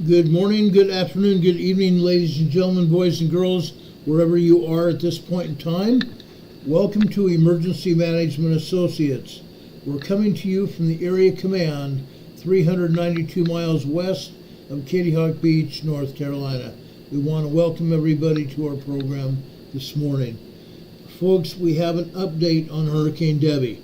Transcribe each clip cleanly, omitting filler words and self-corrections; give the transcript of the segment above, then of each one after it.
Good morning, good afternoon, good evening, ladies and gentlemen, boys and girls, wherever you are at this point in time. Welcome to Emergency Management Associates. We're coming to you from the Area Command, 392 miles west of Kitty Hawk Beach, North Carolina. We want to welcome everybody to our program this morning. Folks, we have an update on Hurricane Debby.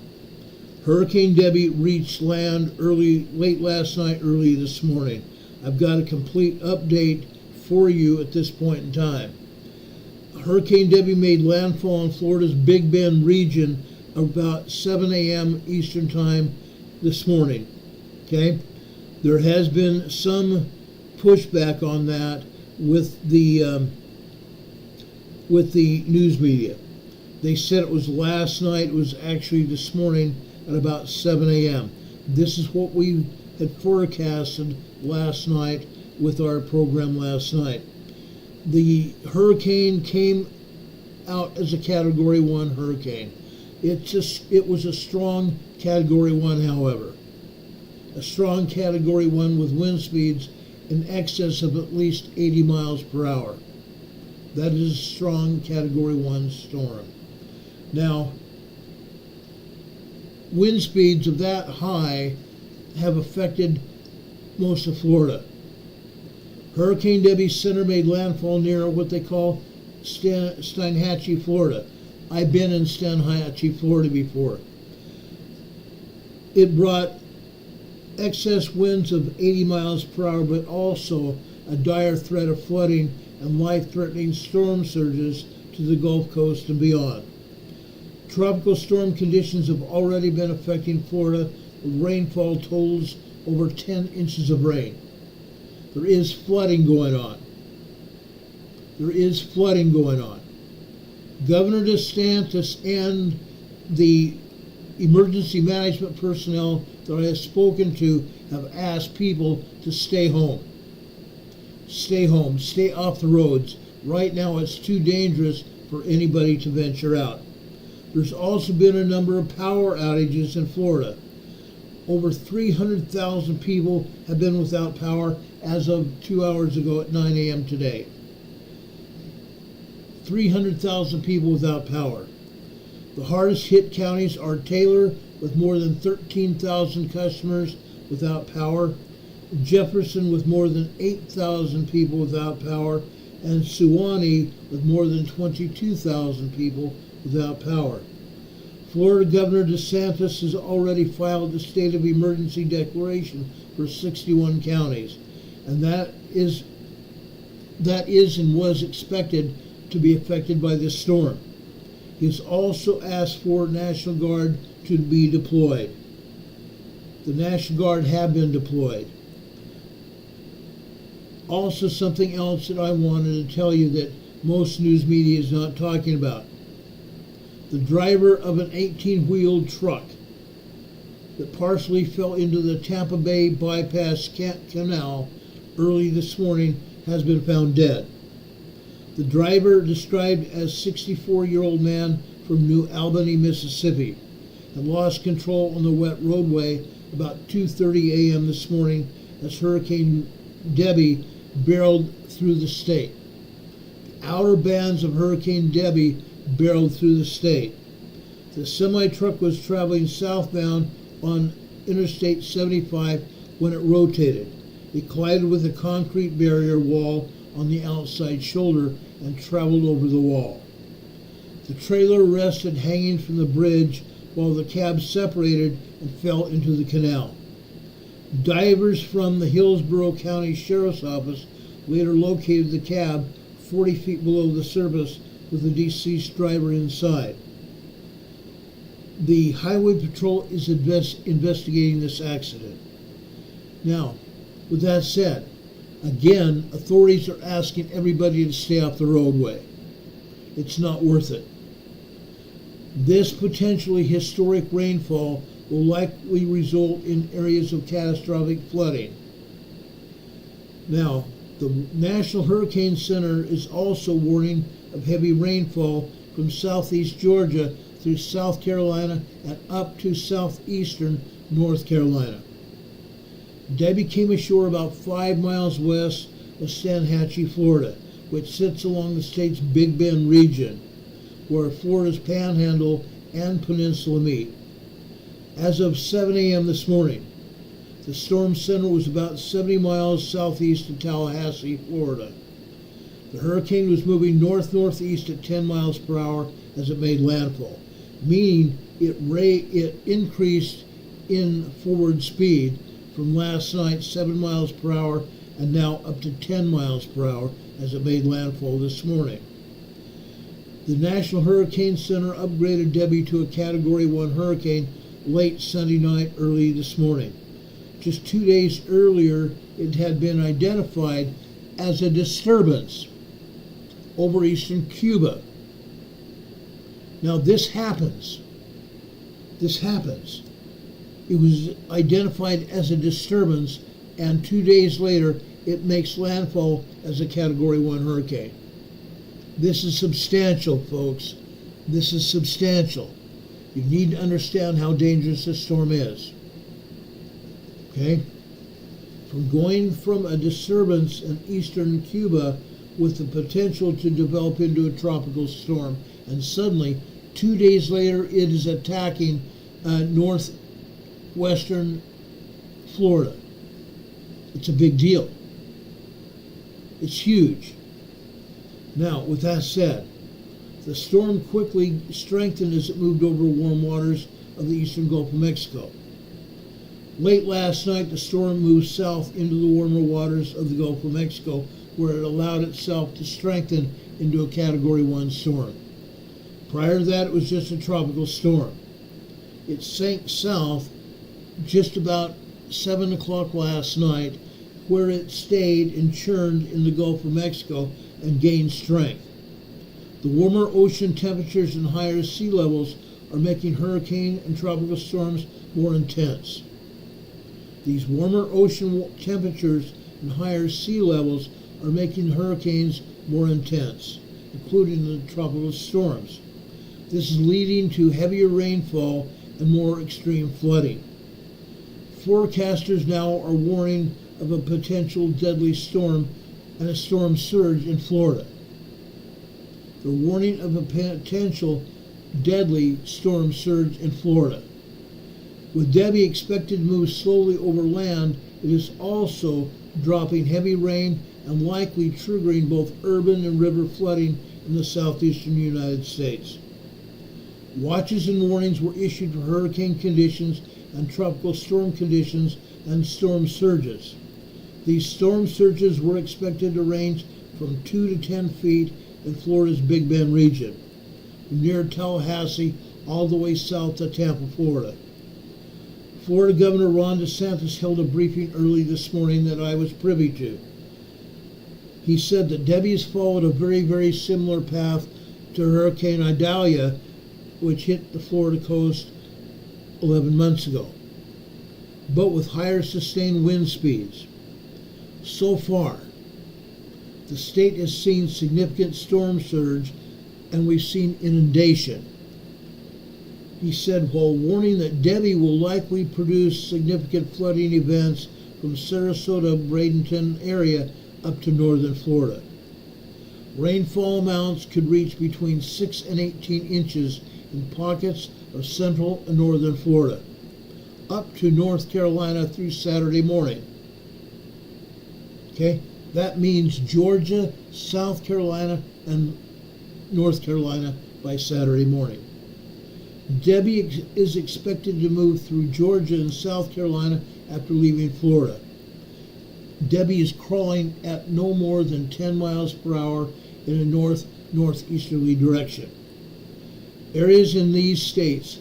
Hurricane Debby reached land late last night, early this morning. I've got a complete update for you at this point in time. Hurricane Debby made landfall in Florida's Big Bend region about 7 a.m. Eastern Time this morning. Okay? There has been some pushback on that with the news media. They said it was last night. It was actually this morning at about 7 a.m. This is what we had forecasted last night with our program last night. The hurricane came out as a Category 1 hurricane. It was a strong Category 1, however. A strong Category 1 with wind speeds in excess of at least 80 miles per hour. That is a strong Category 1 storm. Now, wind speeds of that high have affected most of Florida. Hurricane Debby's center made landfall near what they call Steinhatchee, Florida. I've been in Steinhatchee, Florida before. It brought excess winds of 80 miles per hour, but also a dire threat of flooding and life-threatening storm surges to the Gulf Coast and beyond. Tropical storm conditions have already been affecting Florida, with rainfall totals over 10 inches of rain. There is flooding going on. Governor DeSantis and the emergency management personnel that I have spoken to have asked people to stay home. Stay home, stay off the roads. Right now it's too dangerous for anybody to venture out. There's also been a number of power outages in Florida. Over 300,000 people have been without power as of 2 hours ago at 9 a.m. today. 300,000 people without power. The hardest hit counties are Taylor, with more than 13,000 customers without power, Jefferson with more than 8,000 people without power, and Suwannee with more than 22,000 people without power. Florida Governor DeSantis has already filed a state of emergency declaration for 61 counties, and that is and was expected to be affected by this storm. He has also asked for National Guard to be deployed. The National Guard have been deployed. Also, something else that I wanted to tell you that most news media is not talking about. The driver of an 18-wheeled truck that partially fell into the Tampa Bay Bypass Canal early this morning has been found dead. The driver, described as a 64-year-old man from New Albany, Mississippi, had lost control on the wet roadway about 2:30 a.m. this morning as Hurricane Debby barreled through the state. The outer bands of Hurricane Debby barreled through the state. The semi-truck was traveling southbound on Interstate 75 when it rotated. It collided with a concrete barrier wall on the outside shoulder and traveled over the wall. The trailer rested hanging from the bridge while the cab separated and fell into the canal. Divers from the Hillsborough County Sheriff's Office later located the cab 40 feet below the surface with the deceased driver inside. The Highway Patrol is investigating this accident. Now, with that said, again, authorities are asking everybody to stay off the roadway. It's not worth it. This potentially historic rainfall will likely result in areas of catastrophic flooding. Now, the National Hurricane Center is also warning of heavy rainfall from southeast Georgia through South Carolina and up to southeastern North Carolina. Debby came ashore about 5 miles west of Steinhatchee, Florida, which sits along the state's Big Bend region, where Florida's Panhandle and Peninsula meet. As of 7 a.m. this morning, the storm center was about 70 miles southeast of Tallahassee, Florida. The hurricane was moving north-northeast at 10 miles per hour as it made landfall, meaning it increased in forward speed from last night 7 miles per hour and now up to 10 miles per hour as it made landfall this morning. The National Hurricane Center upgraded Debby to a Category 1 hurricane late Sunday night, early this morning. Just 2 days earlier, it had been identified as a disturbance over eastern Cuba. Now this happens. It was identified as a disturbance, and 2 days later, it makes landfall as a Category 1 hurricane. This is substantial, folks. This is substantial. You need to understand how dangerous this storm is. Okay? From going from a disturbance in eastern Cuba with the potential to develop into a tropical storm, and suddenly, 2 days later, it is attacking northwestern Florida. It's a big deal. It's huge. Now, with that said, the storm quickly strengthened as it moved over warm waters of the eastern Gulf of Mexico. Late last night, the storm moved south into the warmer waters of the Gulf of Mexico, where it allowed itself to strengthen into a Category 1 storm. Prior to that, it was just a tropical storm. It sank south just about 7 o'clock last night, where it stayed and churned in the Gulf of Mexico and gained strength. The warmer ocean temperatures and higher sea levels are making hurricane and tropical storms more intense. These warmer ocean temperatures and higher sea levels are making hurricanes more intense, including the tropical storms. This is leading to heavier rainfall and more extreme flooding. Forecasters now are warning of a potential deadly storm and a storm surge in Florida. They're warning of a potential deadly storm surge in Florida. With Debby expected to move slowly over land, it is also dropping heavy rain and likely triggering both urban and river flooding in the southeastern United States. Watches and warnings were issued for hurricane conditions and tropical storm conditions and storm surges. These storm surges were expected to range from 2 to 10 feet in Florida's Big Bend region, from near Tallahassee all the way south to Tampa, Florida. Florida Governor Ron DeSantis held a briefing early this morning that I was privy to. He said that Debby has followed a very, very similar path to Hurricane Idalia, which hit the Florida coast 11 months ago, but with higher sustained wind speeds. So far, the state has seen significant storm surge, and we've seen inundation. He said, while warning that Debby will likely produce significant flooding events from Sarasota, Bradenton area up to northern Florida. Rainfall amounts could reach between 6 and 18 inches in pockets of central and northern Florida, up to North Carolina through Saturday morning. Okay, that means Georgia, South Carolina, and North Carolina by Saturday morning. Debby is expected to move through Georgia and South Carolina after leaving Florida. Debby is crawling at no more than 10 miles per hour in a north-northeasterly direction. Areas in these states,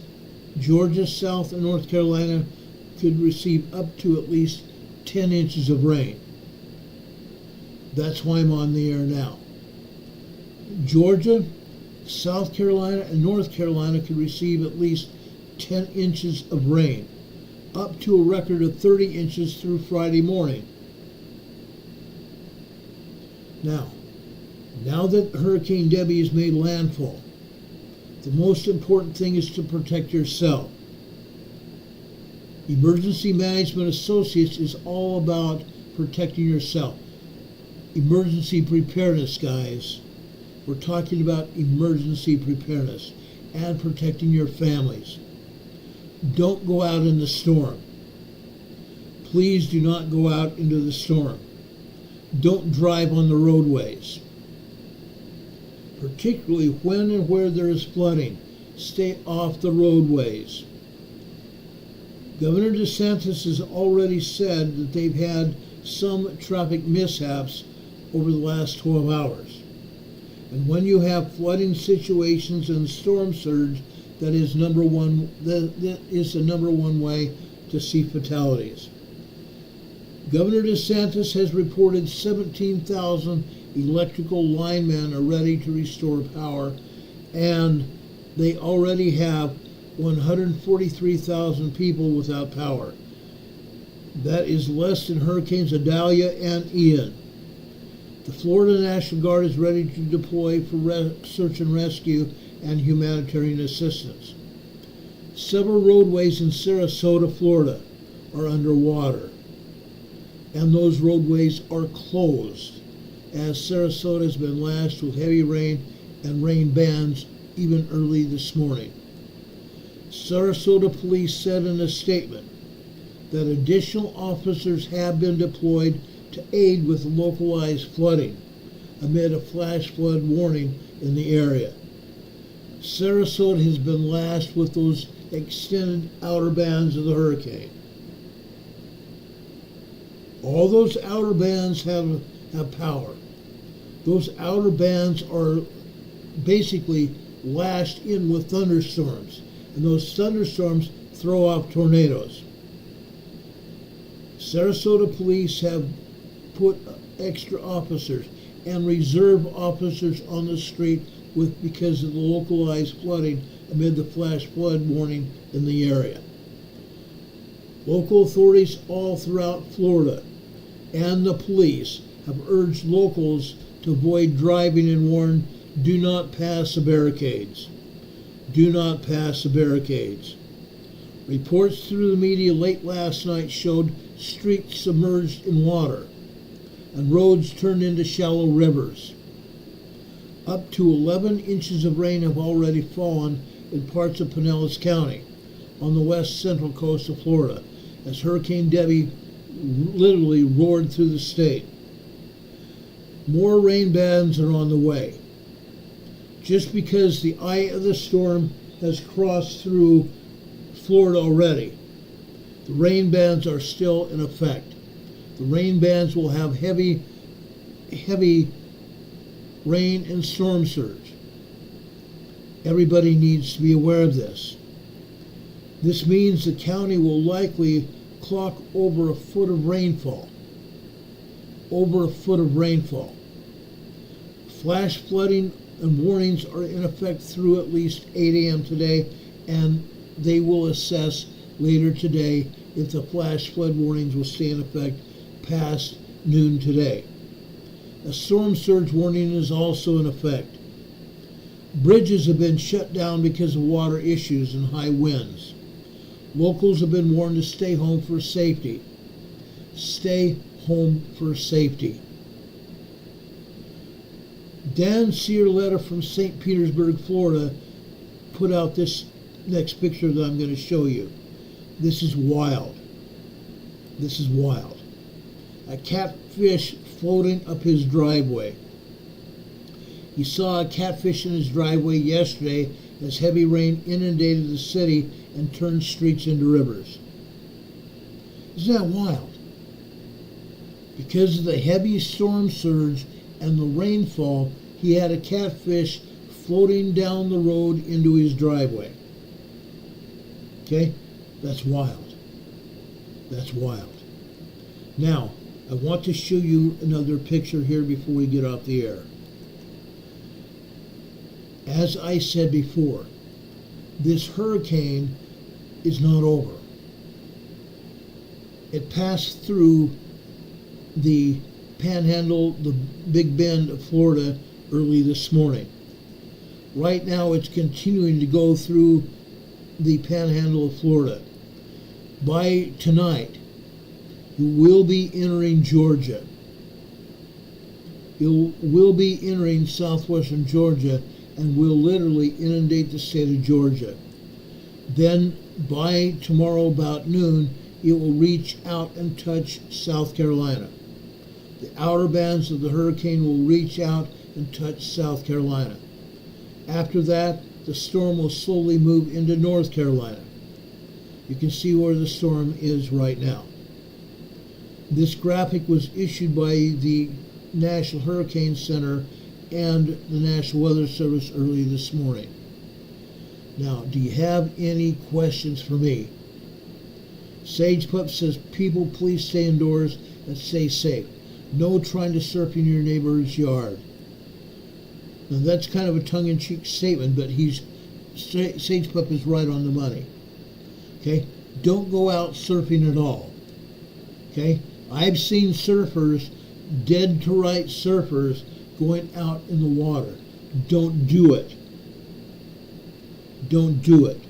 Georgia, South, and North Carolina, could receive up to at least 10 inches of rain. That's why I'm on the air now. Georgia, South Carolina, and North Carolina could receive at least 10 inches of rain, up to a record of 30 inches through Friday morning. Now that Hurricane Debby has made landfall, the most important thing is to protect yourself. Emergency Management Associates is all about protecting yourself. Emergency preparedness, guys. We're talking about emergency preparedness and protecting your families. Don't go out in the storm. Please do not go out into the storm. Don't drive on the roadways. Particularly when and where there is flooding, stay off the roadways. Governor DeSantis has already said that they've had some traffic mishaps over the last 12 hours. And when you have flooding situations and storm surge, that is the number one way to see fatalities. Governor DeSantis has reported 17,000 electrical linemen are ready to restore power, and they already have 143,000 people without power. That is less than Hurricanes Idalia and Ian. The Florida National Guard is ready to deploy for search and rescue and humanitarian assistance. Several roadways in Sarasota, Florida are underwater, and those roadways are closed as Sarasota has been lashed with heavy rain and rain bands even early this morning. Sarasota police said in a statement that additional officers have been deployed to aid with localized flooding amid a flash flood warning in the area. Sarasota has been lashed with those extended outer bands of the hurricane. All those outer bands have power. Those outer bands are basically lashed in with thunderstorms, and those thunderstorms throw off tornadoes. Sarasota police have put extra officers and reserve officers on the street because of the localized flooding amid the flash flood warning in the area. Local authorities all throughout Florida and the police have urged locals to avoid driving and warn, do not pass the barricades. Do not pass the barricades. Reports through the media late last night showed streets submerged in water and roads turned into shallow rivers. Up to 11 inches of rain have already fallen in parts of Pinellas County on the west central coast of Florida as Hurricane Debby literally roared through the state. More rain bands are on the way. Just because the eye of the storm has crossed through Florida already, the rain bands are still in effect. The rain bands will have heavy rain and storm surge. Everybody needs to be aware of this. This means the county will likely clock over a foot of rainfall. Over a foot of rainfall. Flash flooding and warnings are in effect through at least 8 a.m. today, and they will assess later today if the flash flood warnings will stay in effect past noon today. A storm surge warning is also in effect. Bridges have been shut down because of water issues and high winds. Locals have been warned to stay home for safety. Stay home for safety. Dan Ciarletta from St. Petersburg, Florida, put out this next picture that I'm going to show you. This is wild. This is wild. A catfish floating up his driveway. He saw a catfish in his driveway yesterday as heavy rain inundated the city and turned streets into rivers. Isn't that wild? Because of the heavy storm surge and the rainfall, he had a catfish floating down the road into his driveway. Okay? That's wild. That's wild. Now, I want to show you another picture here before we get off the air. As I said before, this hurricane is not over. It passed through the Panhandle, the Big Bend of Florida early this morning. Right now it's continuing to go through the Panhandle of Florida. By tonight, you will be entering Georgia. You will be entering southwestern Georgia and will literally inundate the state of Georgia. Then by tomorrow about noon, it will reach out and touch South Carolina. The outer bands of the hurricane will reach out and touch South Carolina. After that, the storm will slowly move into North Carolina. You can see where the storm is right now. This graphic was issued by the National Hurricane Center and the National Weather Service early this morning. Now, do you have any questions for me? Sage Pup says, people please stay indoors and stay safe. No trying to surf in your neighbor's yard. Now that's kind of a tongue-in-cheek statement, but Sage Pup is right on the money. Okay? Don't go out surfing at all. Okay? I've seen surfers, dead to right surfers, going out in the water. Don't do it. Don't do it.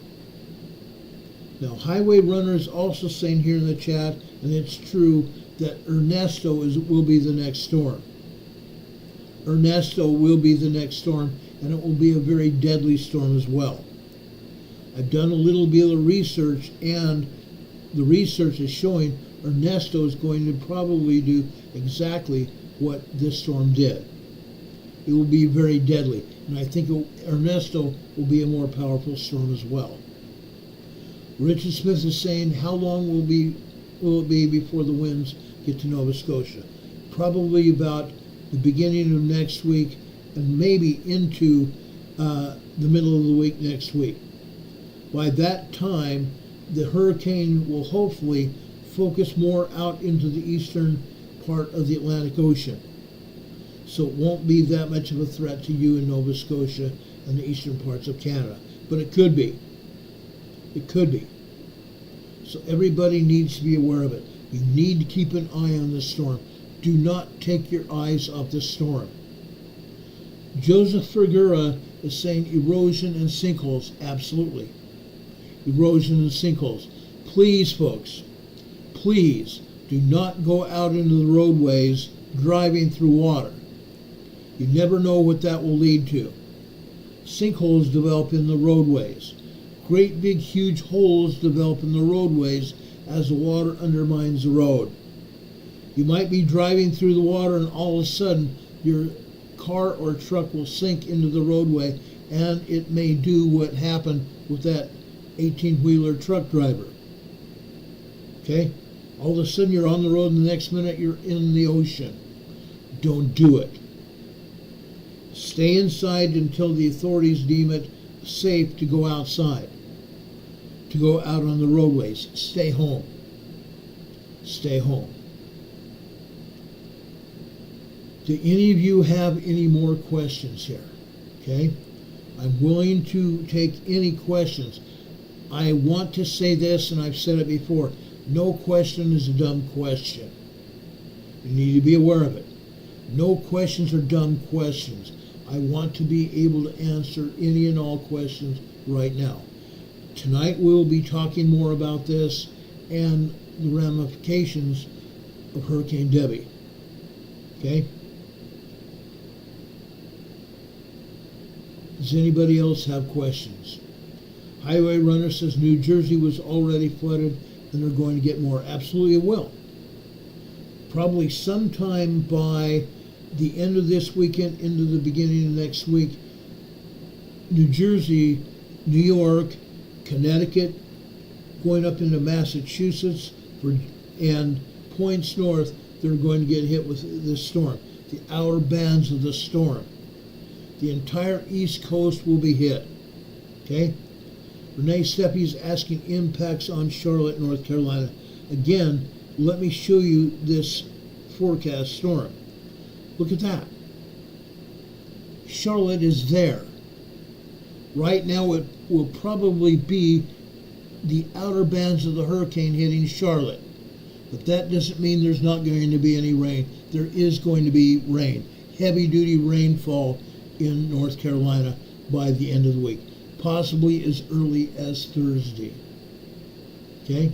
Now, Highway Runner is also saying here in the chat, and it's true, that Ernesto will be the next storm. Ernesto will be the next storm, and it will be a very deadly storm as well. I've done a little bit of research, and the research is showing Ernesto is going to probably do exactly what this storm did. It will be very deadly, and I think Ernesto will be a more powerful storm as well. Richard Smith is saying, how long will it be before the winds get to Nova Scotia? Probably about the beginning of next week and maybe into the middle of the week next week. By that time, the hurricane will hopefully focus more out into the eastern part of the Atlantic Ocean. So it won't be that much of a threat to you in Nova Scotia and the eastern parts of Canada. But it could be. It could be. So everybody needs to be aware of it. You need to keep an eye on the storm. Do not take your eyes off the storm. Joseph Fergura is saying erosion and sinkholes. Absolutely. Erosion and sinkholes. Please, folks, please do not go out into the roadways driving through water. You never know what that will lead to. Sinkholes develop in the roadways. Great big huge holes develop in the roadways as the water undermines the road. You might be driving through the water and all of a sudden your car or truck will sink into the roadway, and it may do what happened with that 18-wheeler truck driver. Okay? All of a sudden you're on the road and the next minute you're in the ocean. Don't do it. Stay inside until the authorities deem it safe to go outside, to go out on the roadways. Stay home. Stay home. Do any of you have any more questions here? Okay? I'm willing to take any questions. I want to say this, and I've said it before. No question is a dumb question. You need to be aware of it. No questions are dumb questions. I want to be able to answer any and all questions right now. Tonight we'll be talking more about this and the ramifications of Hurricane Debby. Okay? Does anybody else have questions? Highway Runner says New Jersey was already flooded and they're going to get more. Absolutely it will. Probably sometime by the end of this weekend into the beginning of next week, New Jersey, New York, Connecticut, going up into Massachusetts, and points north, they're going to get hit with this storm. The outer bands of the storm. The entire East Coast will be hit. Okay? Renee Steppe is asking impacts on Charlotte, North Carolina. Again, let me show you this forecast storm. Look at that. Charlotte is there. Right now it will probably be the outer bands of the hurricane hitting Charlotte. But that doesn't mean there's not going to be any rain. There is going to be rain. Heavy-duty rainfall in North Carolina by the end of the week. Possibly as early as Thursday. Okay?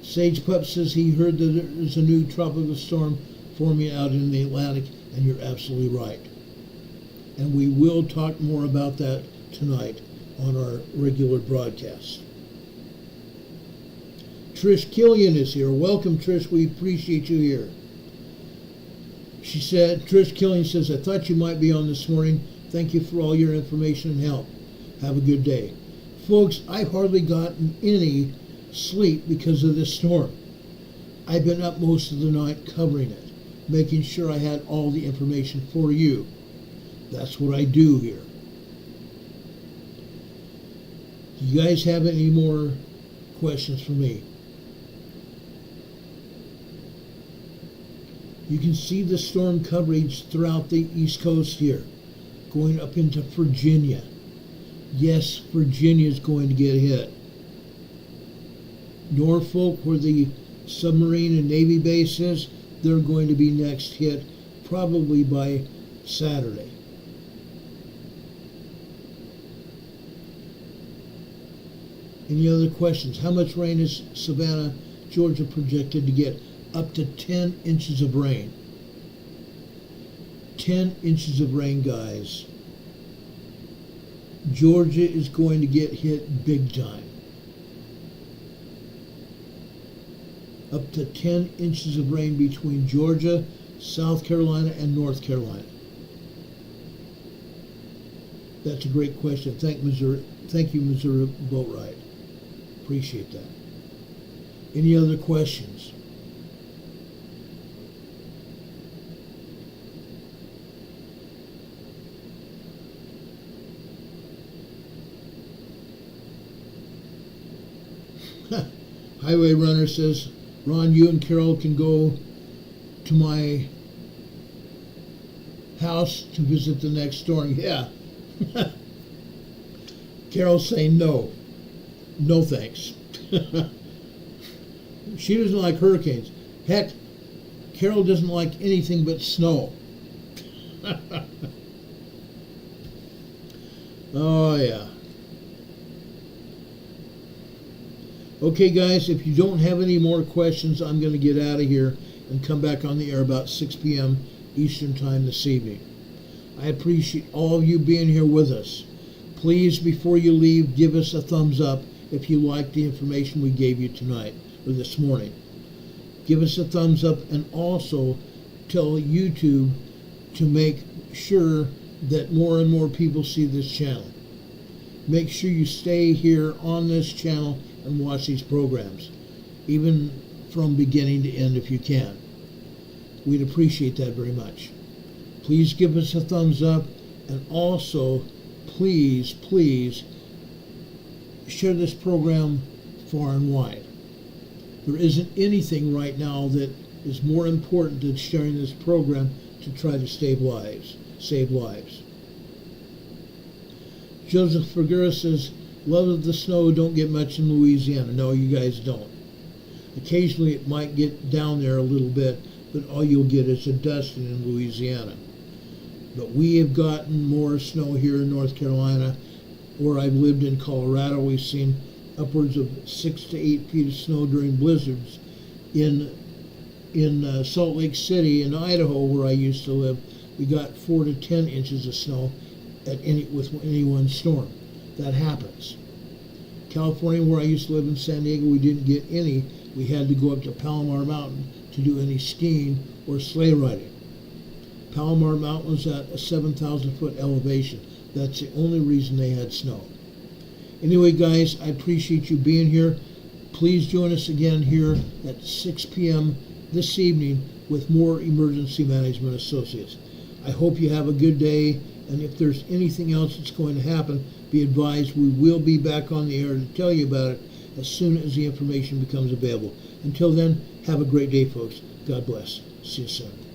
Sage Pup says he heard that there's a new tropical storm forming out in the Atlantic, and you're absolutely right. And we will talk more about that tonight on our regular broadcast. Trish Killian is here. Welcome, Trish. We appreciate you here. She said, Trish Killian says, I thought you might be on this morning. Thank you for all your information and help. Have a good day. Folks, I've hardly gotten any sleep because of this storm. I've been up most of the night covering it, making sure I had all the information for you. That's what I do here. Do you guys have any more questions for me? You can see the storm coverage throughout the East Coast here, going up into Virginia. Yes, Virginia is going to get hit. Norfolk, where the submarine and Navy base is, they're going to be next hit, probably by Saturday. Any other questions? How much rain is Savannah, Georgia projected to get? Up to 10 inches of rain. 10 inches of rain, guys. Georgia is going to get hit big time. Up to 10 inches of rain between Georgia, South Carolina, and North Carolina. That's a great question. Thank you, Missouri Boat Ride. Appreciate that. Any other questions? Highway Runner says, Ron, you and Carol can go to my house to visit the next storm. Yeah. Carol's saying no. No thanks. She doesn't like hurricanes. Heck, Carol doesn't like anything but snow. Oh, yeah. Okay, guys, if you don't have any more questions, I'm going to get out of here and come back on the air about 6 p.m. Eastern Time this evening. I appreciate all of you being here with us. Please, before you leave, give us a thumbs up if you like the information we gave you tonight or this morning. Give us a thumbs up, and also tell YouTube to make sure that more and more people see this channel. Make sure you stay here on this channel and watch these programs, even from beginning to end if you can. We'd appreciate that very much. Please give us a thumbs up, and also please share this program far and wide. There isn't anything right now that is more important than sharing this program to try to save lives. Joseph Figueroa says, love of the snow, don't get much in Louisiana. No, you guys don't. Occasionally it might get down there a little bit, but all you'll get is a dusting in Louisiana. But we have gotten more snow here in North Carolina. Where I've lived in Colorado, we've seen upwards of 6 to 8 feet of snow during blizzards. In Salt Lake City in Idaho, where I used to live, we got 4 to 10 inches of snow with any one storm. That happens. California, where I used to live in San Diego, we didn't get any. We had to go up to Palomar Mountain to do any skiing or sleigh riding. Palomar Mountain was at a 7,000-foot elevation. That's the only reason they had snow. Anyway, guys, I appreciate you being here. Please join us again here at 6 p.m. this evening with more Emergency Management Associates. I hope you have a good day, and if there's anything else that's going to happen, be advised we will be back on the air to tell you about it as soon as the information becomes available. Until then, have a great day, folks. God bless. See you soon.